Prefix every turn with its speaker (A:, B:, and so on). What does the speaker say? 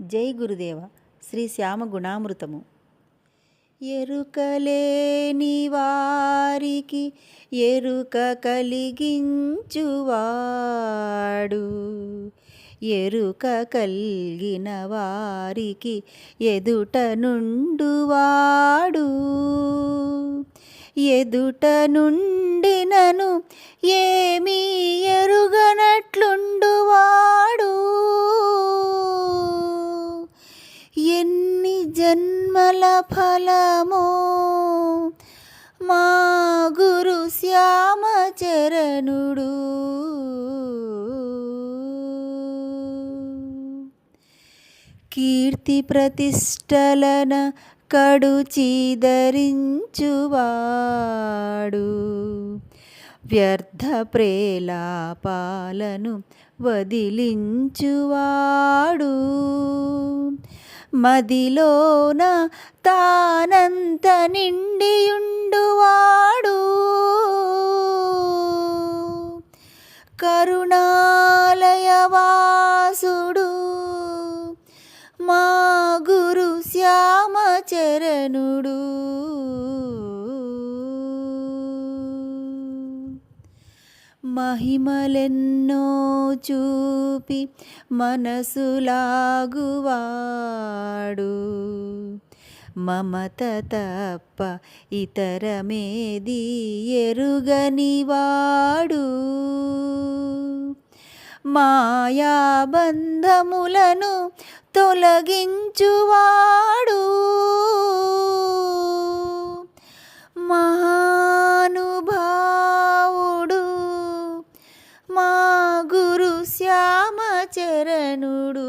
A: జై గురుదేవ. శ్రీ శ్యామ గుణామృతము. ఎరుకలేని వారికి ఎరుక కలిగించువాడు, ఎరుక కలిగిన వారికి ఎదుట నుండువాడు, ఎదుట నుండినను ఏమీ ఎరుగనట్లుండువాడు. ఎన్ని జన్మల ఫలమో మా గురు శ్యామచరణుడు. కీర్తి ప్రతిష్టలన కడు చీదరించువాడు, వ్యర్థ ప్రేలాపాలను వదిలించువాడు. మదిలోన తానంత నిండియుండువాడు, కరుణాలయవాసుడు మా గురు శ్యామచరణుడు. మహిమలెన్నో చూపి మనసులాగువాడు, మమత తప్ప ఇతరమేది ఎరుగనివాడు. మాయాబంధములను తొలగించువాడు, మహానుభావుడు మా గురు శ్యామచరణుడు.